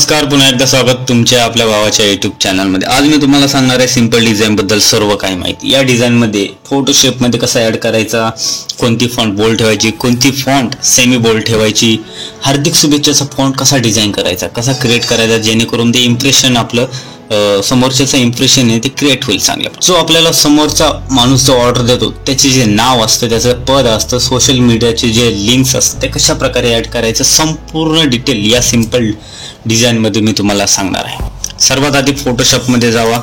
नमस्कार, पुन्हा एकदा स्वागत तुमच्या आपल्या भावाच्या YouTube चॅनलमध्ये। आज मी तुम्हाला सांगणार आहे सिंपल डिझाइन बद्दल सर्व काही माहिती। या डिझाइन मध्ये फोटोशॉप मध्ये कसा ऍड करायचा, कोणती फॉन्ट बोल्ड ठेवायची, कोणती फॉन्ट सेमी बोल्ड ठेवायची, हार्दिक शुभेच्छाचा फॉन्ट कसा डिझाइन करायचा, कसा क्रिएट करायचा जेणेकरून ते इम्प्रेशन आपलं समोरच्याचं इम्प्रेशन आहे ते क्रिएट होईल चांगलं। जो आपल्याला समोरचा माणूस जो ऑर्डर देतो त्याचे जे नाव असतं, त्याचं पद असतं, सोशल मीडियाचे जे लिंक्स असतात ते कशा प्रकारे ऍड करायचं संपूर्ण डिटेल या सिंपल डिझाइन मध्ये मी तुम्हाला सांगणार आहे। सर्वात आधी फोटोशॉप मध्ये जावा।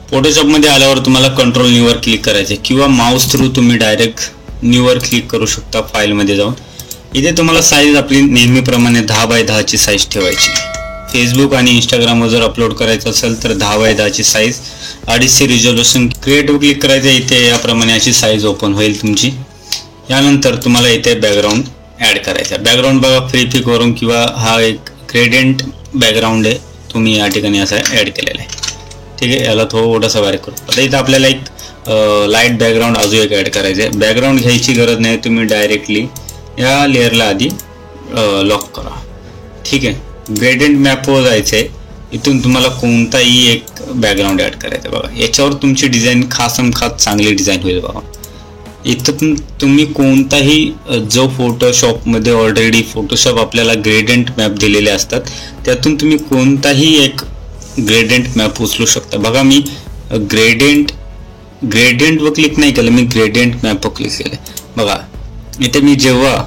फोटोशॉप मध्ये आल्यावर तुम्हाला कंट्रोल न्यू वर क्लिक करायचे किंवा माउस थ्रू तुम्ही डायरेक्ट न्यू वर क्लिक करू शकता। फाइल मध्ये जाऊन इथे तुम्हाला साईज आपली नेहमीप्रमाणे 10 बाय 10 ची साईज ठेवायची। फेसबुक आणि इंस्टाग्राम वर जर अपलोड करायचं असेल तर 10 बाय 10 ची साईज, 250 रिझोल्यूशन। क्रिएटिव्ह क्लिक करायचं, इथे याप्रमाणे अशी साईज ओपन होईल तुमची। यानंतर तुम्हाला इथे बॅकग्राऊंड ऍड करायचा। बॅकग्राऊंड बघा फ्री पिक वरून किंवा हा एक ग्रेडियंट बॅकग्राऊंड आहे, तुम्ही या ठिकाणी असा ऍड केलेला आहे। ठीक आहे, याला थोडासा बारीक करू। आता इथे आपल्याला एक लाईट बॅकग्राऊंड अजून एक ऍड करायचं आहे। बॅकग्राऊंड घ्यायची गरज नाही, तुम्ही डायरेक्टली या लेअरला आधी लॉक करा। ठीक आहे, ग्रेडियंट मॅपवर जायचंय। इथून तुम्हाला कोणताही एक बॅकग्राऊंड ऍड करायचं बघा। याच्यावर तुमची डिझाईन खासम खास चांगली डिझाईन होईल बघा। इथं तुम्ही कोणताही जो फोटोशॉप मध्ये ऑलरेडी फोटोशॉप आपल्याला ग्रेडियंट मॅप दिलेले असतात त्यातून तुम्ही कोणताही एक ग्रेडियंट मॅप उचलू शकता। बघा मी ग्रेडियंट वर क्लिक नाही केलं, मी ग्रेडियंट मॅप वर क्लिक केलं। बघा इथे मी जेव्हा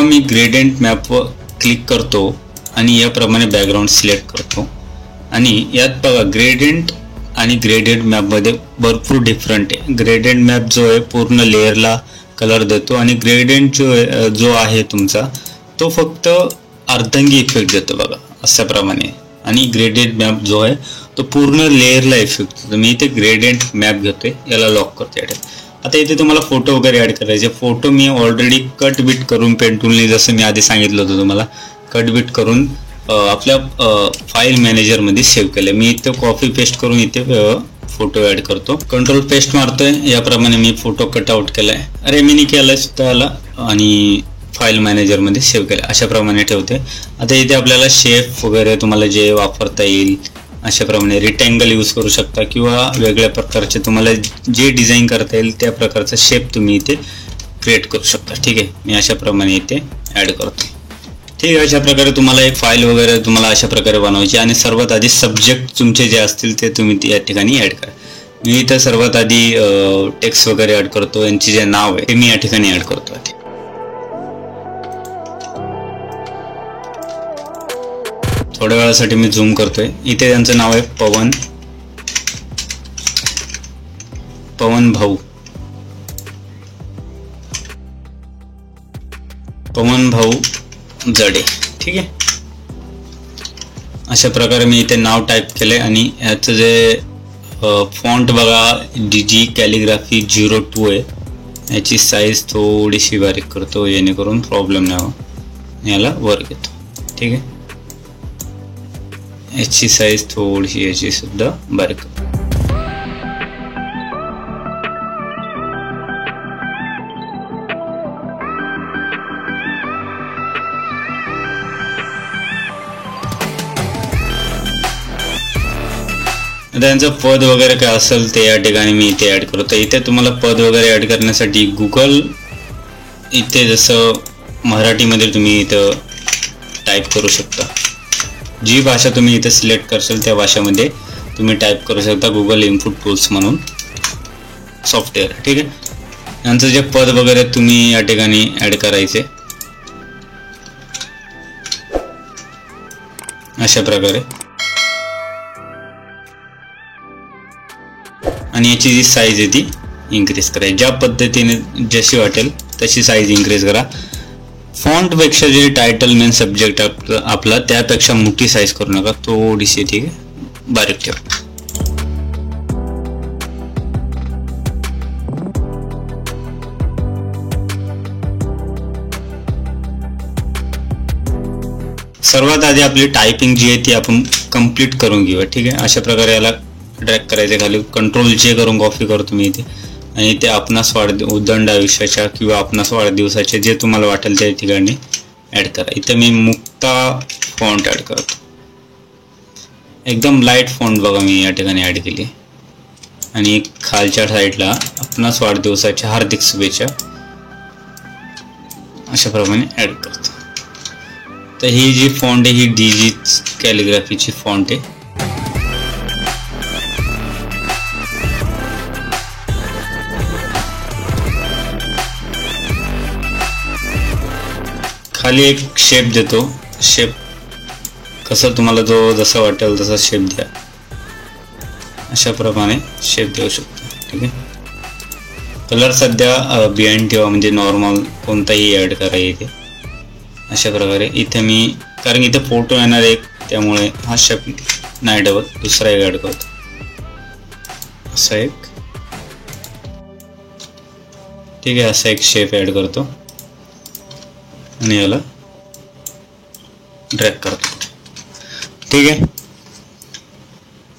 मी ग्रेडियंट मॅप वर क्लिक करतो आणि याप्रमाणे बॅकग्राऊंड सिलेक्ट करतो आणि यात बघा ग्रेडियंट आणि ग्रेडियंट मॅप मध्ये भरपूर डिफरंट आहे। ग्रेडियंट मॅप जो आहे पूर्ण लेअरला कलर देतो आणि ग्रेडियंट जो आहे तुमचा तो फक्त अर्धंगी इफेक्ट देतो बघा अशा प्रमाणे। आणि ग्रेडियंट मॅप जो आहे तो पूर्ण लेअरला इफेक्ट देतो। मी इथे ग्रेडियंट मॅप घेतोय, याला लॉक करते। आता इथे तुम्हाला फोटो वगैरे ऍड करायचे। फोटो मी ऑलरेडी कट बीट करून पेन टूलने, जसं मी आधी सांगितलं होतं तुम्हाला, कट बीट करून आपल्या फाईल मॅनेजर मध्ये सेव्ह केले। मी इथे कॉपी पेस्ट करून इथे फोटो ऍड करतो। कंट्रोल पेस्ट मारतोय, याप्रमाणे मी फोटो कटआउट केलाय, रेमिनी केलाय त्याला आणि फाईल मॅनेजर मध्ये सेव्ह केलं, अशा प्रमाणे ठेवते। आता इथे आपल्याला शेप वगैरे तुम्हाला जे वापरता येईल अशा प्रमाणे रेक्टँगल यूज करू शकता किंवा वेगळ्या प्रकारचे तुम्हाला जे डिझाईन करता येईल त्या प्रकारचा शेप तुम्ही इथे क्रिएट करू शकता। ठीक आहे, मी अशा प्रमाणे इथे ऍड करतो। ठीक आहे, अशा प्रकारे तुम्हाला एक फाईल वगैरे तुम्हाला अशा प्रकारे बनवायची आणि सर्वात आधी सब्जेक्ट तुमचे जे असतील ते तुम्ही या ठिकाणी ऍड करा। मी इथे सर्वात आधी टेक्स्ट वगैरे ऍड करतो, यांचे जे नाव आहे ते मी या ठिकाणी ऍड करतो। थोड्या वेळासाठी मी झूम करतोय। इथे त्यांचं नाव आहे पवन भाऊ जडे। ठीक आहे, अशा प्रकारे मी इथे नाव टाईप केलंय आणि याचं जे फॉन्ट बघा DG कॅलिग्राफी 02 आहे। याची साईज थोडीशी बारीक करतो जेणेकरून प्रॉब्लेम नाही हो। याला वर घेतो। ठीक आहे, याची साईज थोडीशी याची सुद्धा बारीक करतो। त्यांचं पद वगैरे काय असेल ते या ठिकाणी मी इथे ऍड करतो। इथे तुम्हाला पद वगैरे ऍड करण्यासाठी गुगल इथे जसं मराठीमध्ये तुम्ही इथं टाईप करू शकता। जी भाषा तुम्ही इथे सिलेक्ट करशाल त्या भाषेमध्ये तुम्ही टाईप करू शकता। गुगल इनपुट टूल्स म्हणून सॉफ्टवेअर। ठीक आहे, यांचं जे पद वगैरे तुम्ही या ठिकाणी ऍड करायचे अशा प्रकारे। आणि याची जी साईज आहे ती इन्क्रीज करायची, ज्या पद्धतीने जशी वाटेल तशी साईज इन्क्रीज करा। फॉन्ट पेक्षा जे टायटल मेन सब्जेक्ट आपला त्यापेक्षा मोठी साईज करू नका, थोडीशी ठीक आहे बारीक ठेवा। सर्वात आधी आपली टायपिंग जी आहे ती आपण कंप्लीट करून घेऊया। ठीक आहे, अशा प्रकारे याला ड्रॅग करायचे खाली, कंट्रोल जे करून कॉपी करतो मी इथे आणि ते आपणास उदंड आयुष्याच्या किंवा आपणास वाढदिवसाचे जे तुम्हाला वाटेल त्या ठिकाणी ऍड करा. इथे मी मुक्ता फॉन्ट ऍड करतो. एकदम लाईट फॉन्ट बघा मी या ठिकाणी ऍड केली आणि खालच्या साईडला आपणास वाढदिवसाच्या हार्दिक शुभेच्छा अशा प्रमाणे ऍड करतो. तर ही जी फॉन्ट आहे ही डीजी कॅलिग्राफीची फॉन्ट आहे. खाली एक शेप देतो. शेप कसं तुम्हाला जो जसा वाटेल तसा शेप द्या. अशा प्रमाणे शेप देऊ शकतो. ठीक आहे. कलर सध्या बिहाइंड ठेवा म्हणजे नॉर्मल कोणताही ऍड करा इथे. अशा प्रकारे इथे मी कारण इथे फोटो येणार एक त्यामुळे हा शेप नाही ठेवत. दुसरा एक ऍड करतो. असा एक ठीक आहे. असा एक शेप ऍड करतो आणि याला ड्रॅग करतो. ठीक आहे.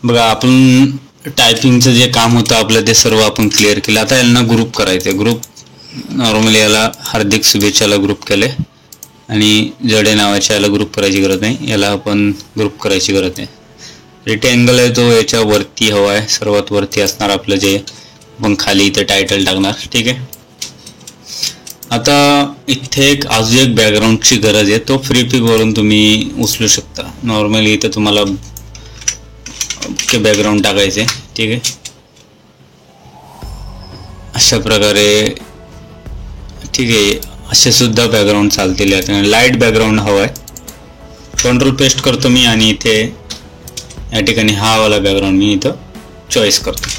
बघा आपण टायपिंगचं जे काम होतं आपलं ते सर्व आपण क्लिअर केलं. आता यांना ग्रुप करायचं. ग्रुप नॉर्मली याला हार्दिक शुभेच्छाला ग्रुप केले आणि जडे नावाच्या याला ग्रुप करायची गरज नाही. याला आपण ग्रुप करायची गरज नाही. रेक्टँगल आहे तो याच्या वरती हवा आहे. सर्वात वरती असणार आपलं जे आपण खाली इथे टायटल टाकणार. ठीक आहे. आता इथे एक अजून एक बॅकग्राऊंडची गरज आहे. तो फ्री पिक वरून तुम्ही उचलू शकता. नॉर्मली इथं तुम्हाला बॅकग्राऊंड टाकायचे. ठीक आहे. अशा प्रकारे ठीक आहे. असे सुद्धा बॅकग्राऊंड चालतील. लाईट बॅकग्राऊंड हवा आहे. कंट्रोल पेस्ट करतो मी आणि इथे या ठिकाणी हा वाला बॅकग्राऊंड मी इथं चॉईस करतो.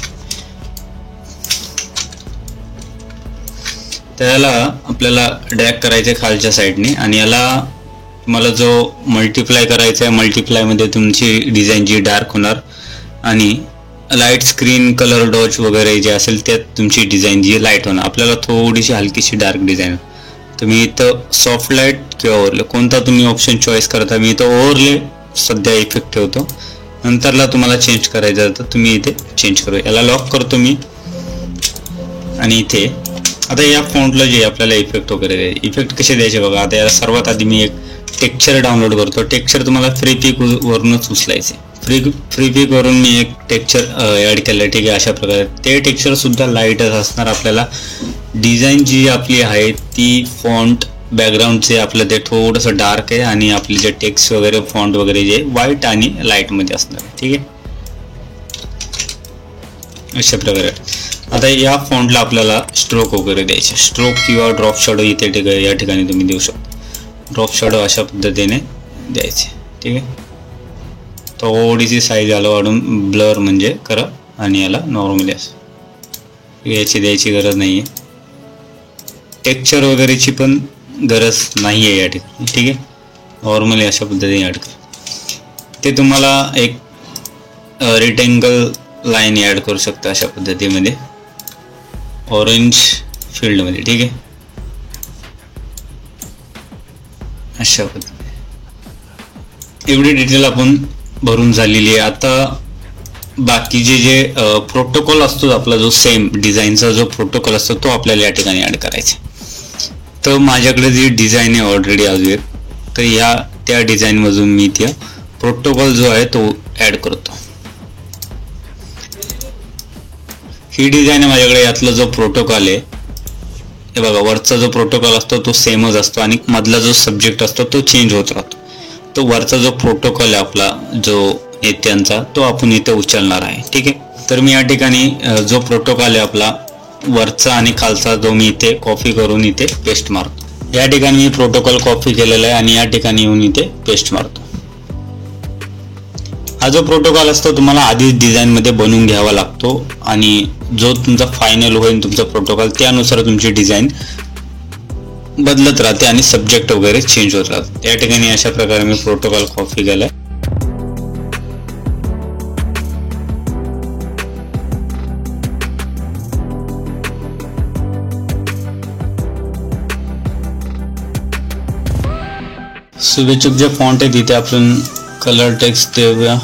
त्याला आपल्याला ड्रॅग करायचे खालच्या साईडने आणि याला तुम्हाला जो मल्टिप्लाय करायचा आहे मल्टिप्लायमध्ये तुमची डिझाईन जी डार्क होणार आणि लाईट स्क्रीन कलर डॉच वगैरे जे असेल त्यात तुमची डिझाईन जी लाईट होणार. आपल्याला थोडीशी हलकीशी डार्क डिझाईन. तुम्ही इथं सॉफ्ट लाईट किंवा ओव्हरले कोणता तुम्ही ऑप्शन चॉईस करता. मी इथं ओव्हरले सध्या इफेक्ट ठेवतो. नंतरला तुम्हाला चेंज करायचं तर तुम्ही इथे चेंज करू. याला लॉक करतो मी आणि इथे आता या फॉन्टला जे आपल्याला इफेक्ट वगैरे द्यायचे. इफेक्ट कसे द्यायचे बघा. आता याला सर्वात आधी मी एक टेक्स्चर डाउनलोड करतो. टेक्स्चर तुम्हाला फ्री पिक वरूनच उचलायचे. फ्री पिक वरून मी एक टेक्स्चर ऍड केलं. ठीक आहे. अशा प्रकारे ते टेक्स्चर सुद्धा लाईटच असणार. आपल्याला डिझाईन जी आपली आहे ती फॉन्ट बॅकग्राऊंडचे आपलं ते थोडंसं डार्क आहे आणि आपले जे टेक्स्ट वगैरे फॉन्ट वगैरे जे व्हाईट आणि लाईटमध्ये असणार आहे. ठीक आहे. अशा प्रकारे आता या फॉन्टला आपल्याला स्ट्रोक वगैरे द्यायचे. स्ट्रोक किंवा ड्रॉप शॅडो इथे या ठिकाणी तुम्ही देऊ शकता. ड्रॉप शॅडो अशा पद्धतीने द्यायचे. ठीक आहे. थोडीशी साईज याला वाढून ब्लर म्हणजे करा आणि याला नॉर्मली असं याची द्यायची गरज नाही आहे. टेक्स्चर वगैरेची पण गरज नाही आहे या ठिकाणी. ठीक आहे. नॉर्मली अशा पद्धतीने ॲड करा. ते तुम्हाला एक रेक्टँगल लाईन ॲड करू शकता अशा पद्धतीमध्ये ऑरेंज फील्डमध्ये. ठीक आहे. अशा पद्धतीने एवढी डिटेल आपण भरून झालेली आहे. आता बाकीचे जे प्रोटोकॉल असतो आपला जो सेम डिझाईनचा जो प्रोटोकॉल असतो तो आपल्याला या ठिकाणी ॲड करायचा. तर माझ्याकडे जी डिझाईन आहे ऑलरेडी अजून तर ह्या त्या डिझाईनमधून मी त्या प्रोटोकॉल जो आहे तो ॲड करतो. ही डिझाईन आहे माझ्याकडे. यातला जो प्रोटोकॉल आहे हे बघा. वरचा जो प्रोटोकॉल असतो तो सेमच असतो आणि मधला जो सब्जेक्ट असतो तो चेंज होत राहतो. तो वरचा जो प्रोटोकॉल आहे आपला जो नेत्यांचा तो आपण इथे उचलणार आहे. ठीक आहे. तर मी या ठिकाणी जो प्रोटोकॉल आहे आपला वरचा आणि खालचा जो मी इथे कॉपी करून इथे पेस्ट मारतो. या ठिकाणी मी प्रोटोकॉल कॉपी केलेला आहे आणि या ठिकाणी येऊन इथे पेस्ट मारतो. हा जो प्रोटोकॉल असतो तुम्हाला आधीच डिझाईनमध्ये बनवून घ्यावा लागतो आणि जो तुमचा फायनल होईल तुमचा प्रोटोकॉल त्यानुसार तुमची डिझाईन बदलत राहते आणि सब्जेक्ट वगैरे चेंज होत राहतात. त्या ठिकाणी अशा प्रकारे मी प्रोटोकॉल कॉपी केलाय. शुभेच्छुक जे फॉन्ट आहे तिथे आपण कलर टेक्स्ट देऊया.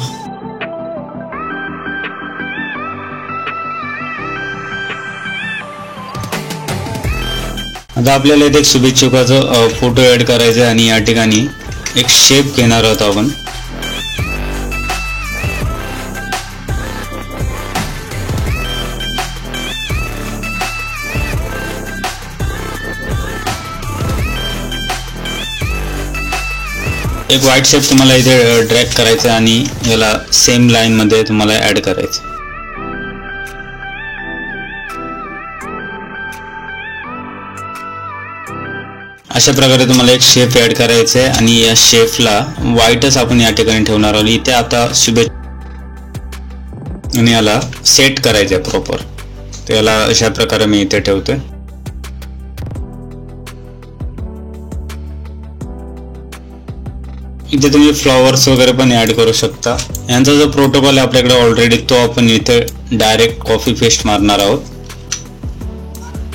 आता आपल्याला इथे एक शुभेच्छुकाचा फोटो ऍड करायचा आहे आणि या ठिकाणी एक शेप घेणार आहोत आपण. एक व्हाईट शेप तुम्हाला इथे ड्रॅग करायचा आणि याला सेम लाईन मध्ये तुम्हाला ऍड करायचं. अशा प्रकारे तुम्हाला एक शेप ऍड करायचा आहे आणि या शेपला व्हाईटच आपण या ठिकाणी ठेवणार आहोत. इथे आता आणि याला सेट करायचं आहे प्रॉपर. तर याला अशा प्रकारे मी इथे ठेवतोय. इथे तुम्ही फ्लॉवर्स वगैरे पण ऍड करू शकता. यांचा जो प्रोटोकॉल आहे आपल्याकडे ऑलरेडी तो आपण इथे डायरेक्ट कॉपी पेस्ट मारणार आहोत.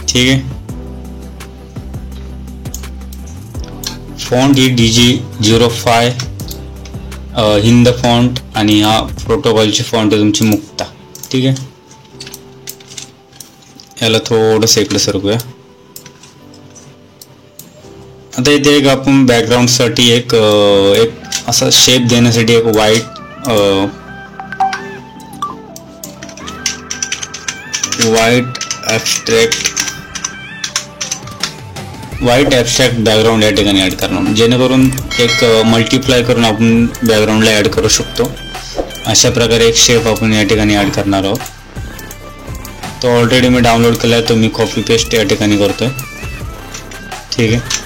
ठीक आहे. फॉन्ट ही DG05 हिंद फॉन्ट आणि हा प्रोटोकॉलची फॉन्ट आहे तुमची मुक्ता. ठीक आहे. याला थोडंसं इकडे सरकूया. आता इथे एक आपण बॅकग्राऊंड साठी एक असा शेप देण्यासाठी एक व्हाईट ॲब्स्ट्रॅक्ट बॅकग्राऊंड या ठिकाणी ऍड करणार, जेणेकरून एक मल्टिप्लाय करून आपण बॅकग्राऊंडला ऍड करू शकतो. अशा प्रकारे एक शेप आपण या ठिकाणी ऍड करणार आहोत. तो ऑलरेडी मी डाउनलोड केला आहे, तो मी कॉपी पेस्ट या ठिकाणी करतोय. ठीक आहे.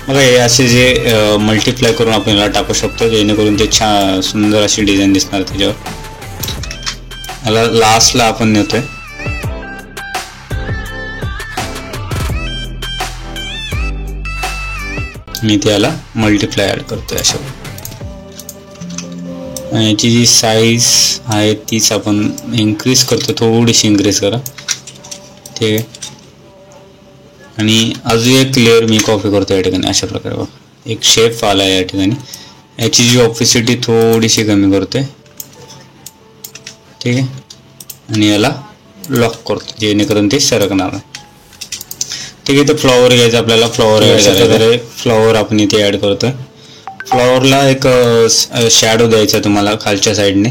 बघा हे असे जे मल्टिप्लाय करून आपण याला टाकू शकतो, जेणेकरून ते छान सुंदर अशी डिझाईन दिसणार त्याच्यावर. याला लास्टला आपण नेतोय. मी त्याला मल्टिप्लाय ऍड करतोय अशा. आणि याची जी साईज आहे तीच आपण इन्क्रीज करतो, थोडीशी इन्क्रीज करा. ठीक आहे. आणि अजून एक लेअर मी कॉपी करतो या ठिकाणी अशा प्रकारे. बघा एक शेप आला या ठिकाणी. याची जी ऑपेसिटी थोडीशी कमी करतोय. ठीक आहे. आणि याला लॉक करतो, जेणेकरून ते सरकणार नाही. ठीक आहे. तर फ्लॉवर घ्यायचं आपल्याला. फ्लॉवर ऍड करायचं. फ्लॉवर आपण इथे ऍड करतोय. फ्लॉवरला एक शॅडो द्यायचा तुम्हाला खालच्या साईडने.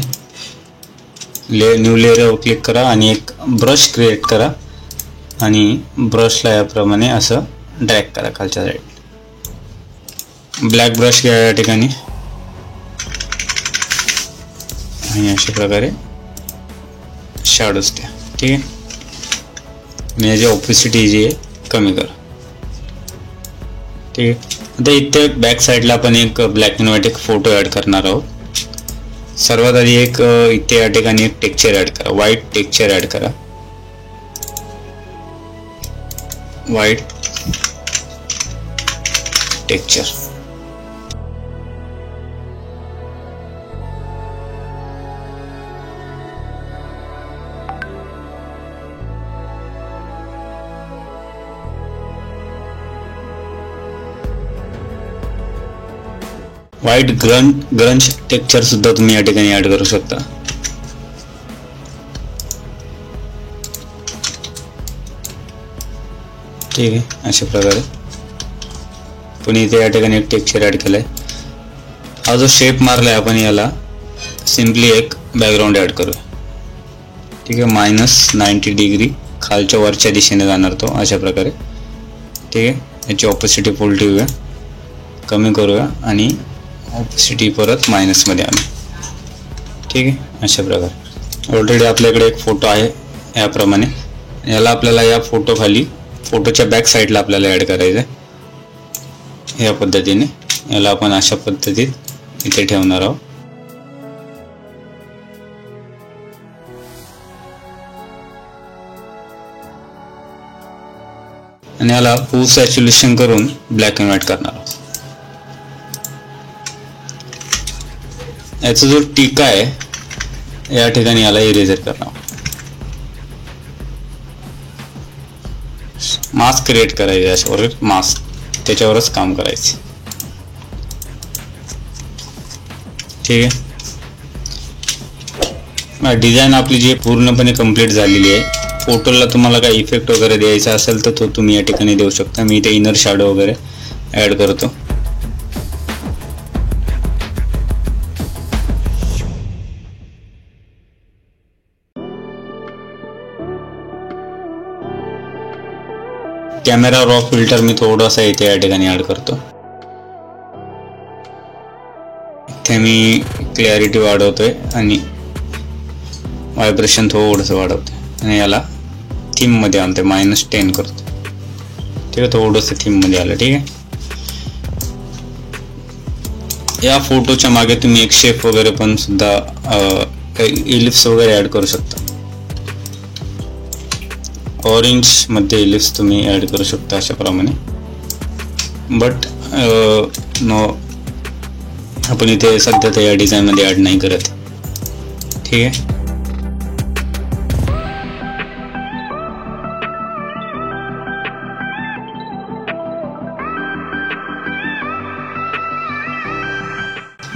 न्यू लेअरवर क्लिक करा आणि एक ब्रश क्रिएट करा आणि ब्रशला याप्रमाणे असं ड्रॅग करा खालच्या साईड. ब्लॅक ब्रश घ्या या ठिकाणी आणि अशा प्रकारे शॅडोज द्या. ठीक आहे. आणि याची ऑपेसिटी जी आहे कमी करा. ठीक आहे. आता इथे बॅक साईडला आपण एक ब्लॅक अँड व्हाईट एक फोटो ऍड करणार आहोत. सर्वात आधी एक इथे या ठिकाणी एक टेक्स्चर ऍड करा. व्हाईट टेक्स्चर ऍड करा. White texture. व्हाईट ग्रंज टेक्स्चर सुद्धा तुम्ही या ठिकाणी ऍड करू शकता. ठीक आहे. अशा प्रकारे पण इथे या ठिकाणी एक टेक्स्चर ऍड केलाय. हा जो शेप मारलाय आपण याला सिम्पली एक बॅकग्राऊंड ऍड करूया. ठीक आहे. -90 डिग्री खालच्या वरच्या दिशेने जाणार तो अशा प्रकारे. ठीक आहे. याची ऑपोसिटी फुल ठेवूया, कमी करूया आणि ऑपोसिटी परत मायनसमध्ये आणू. ठीक आहे. अशा प्रकारे ऑलरेडी आपल्याकडे एक फोटो आहे याप्रमाणे. याला आपल्याला या फोटो खाली फोटोच्या बॅक साईडला आपल्याला ऍड करायचं आहे या पद्धतीने. याला आपण अशा पद्धतीत इथे ठेवणार आहोत. आणि याला फुल सॅच्युरेशन करून ब्लॅक अँड व्हाईट करणार आहोत. याचा जो टीका आहे या ठिकाणी याला इरेजर करणार. मास्क क्रिएट करायचे अशावर. मास्क त्याच्यावरच काम करायचे. ठीक आहे. डिझाईन आपली जी पूर्णपणे कंप्लीट झालेली आहे. फोटोला तुम्हाला काही इफेक्ट वगैरे द्यायचा असेल तर तो तुम्ही या ठिकाणी देऊ शकता. मी इथे इनर शॅडो वगैरे ॲड करतो. कॅमेरा रॉ फिल्टर मी थोडासा इथे या ठिकाणी ॲड करतो. इथे मी क्लॅरिटी वाढवतोय आणि व्हायब्रेशन थोडंसं वाढवतोय आणि याला थीममध्ये आणतोय, -10 करतो. ठीक आहे, थोडंसं थीममध्ये आलं. ठीक आहे, या फोटोच्या मागे तुम्ही एक शेप वगैरे पण सुद्धा इलिप्स वगैरे ॲड करू शकता. ऑरेंज मध्ये इलिप्स तुम्ही ॲड करू शकता अशाप्रमाणे. बट नो, आपण इथे सध्या तर या डिझाईनमध्ये ॲड नाही करत. ठीक आहे,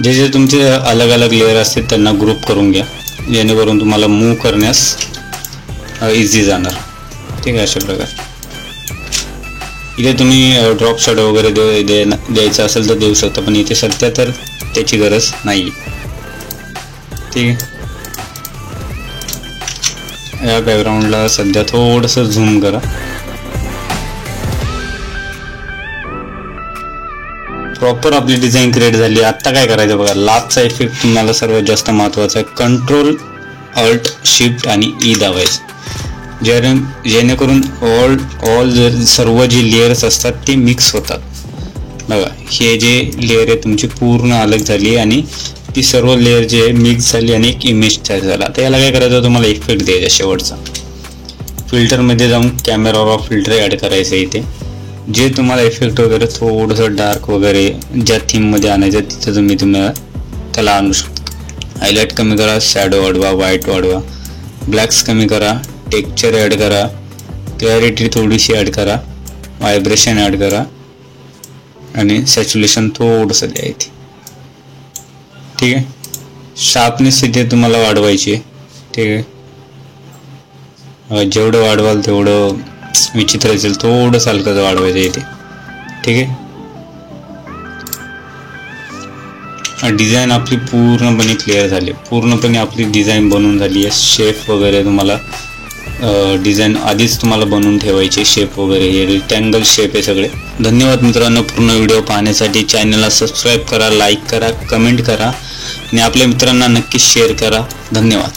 जे जे तुमचे अलग अलग लेअर असतील त्यांना ग्रुप करून घ्या, जेणेकरून तुम्हाला मूव्ह करण्यास इझी जाणार. ठीक आहे, अशा प्रकारे. इथे तुम्ही ड्रॉप शॅडो वगैरे द्यायचा असेल तर देऊ शकता, पण इथे सध्या तर त्याची गरज नाही. ठीक आहे, या बॅकग्राऊंडला सध्या थोडंसं झूम करा. प्रॉपर आपली डिझाईन क्रिएट झाली. आत्ता काय करायचं बघा, लास्टचा इफेक्ट तुम्हाला सर्वात जास्त महत्त्वाचा आहे. कंट्रोल अल्ट शिफ्ट आणि ई दाबायचं, जेणेकरून सर्व जे लेयर्स असतात ते मिक्स होतात. बघा, हे जे लेअर आहे तुमची पूर्ण अलग झाली आणि ती सर्व लेअर जे आहे मिक्स झाली आणि एक इमेज तयार झाला. तर याला काय करायचं, तुम्हाला इफेक्ट द्यायचा शेवटचा. फिल्टरमध्ये जाऊन कॅमेरा रॉ फिल्टर ॲड करायचं. इथे जे तुम्हाला इफेक्ट वगैरे थोडंसं डार्क वगैरे ज्या थीममध्ये आणायचं तिथं तुम्हाला त्याला आणू शकता. हायलाईट कमी करा, शॅडो वाढवा, व्हाईट वाढवा, ब्लॅक्स कमी करा, टेक्स्चर ॲड करा, क्लॅरिटी थोडीशी ॲड करा, व्हायब्रेशन ॲड करा आणि सॅच्युरेशन थोडंसं द्या इथे. ठीक आहे, शार्पनेस इथे तुम्हाला वाढवायची आहे. ठीक आहे, जेवढं वाढवाल तेवढं विचित्र असेल, थोडंसं हलकं वाढवायचं इथे. ठीक आहे, डिझाईन आपली पूर्णपणे क्लिअर झाली, पूर्णपणे आपली डिझाईन बनवून झाली आहे. शेप वगैरे तुम्हाला डिझाईन आधीच तुम्हाला बनवून ठेवायचे, शेप वगैरे हे रेक्टँगल शेप आहे सगळे. धन्यवाद मित्रांनो, पूर्ण व्हिडिओ पाहण्यासाठी. चॅनलला सबस्क्राईब करा, लाईक करा, कमेंट करा आणि आपल्या मित्रांना नक्की शेअर करा. धन्यवाद.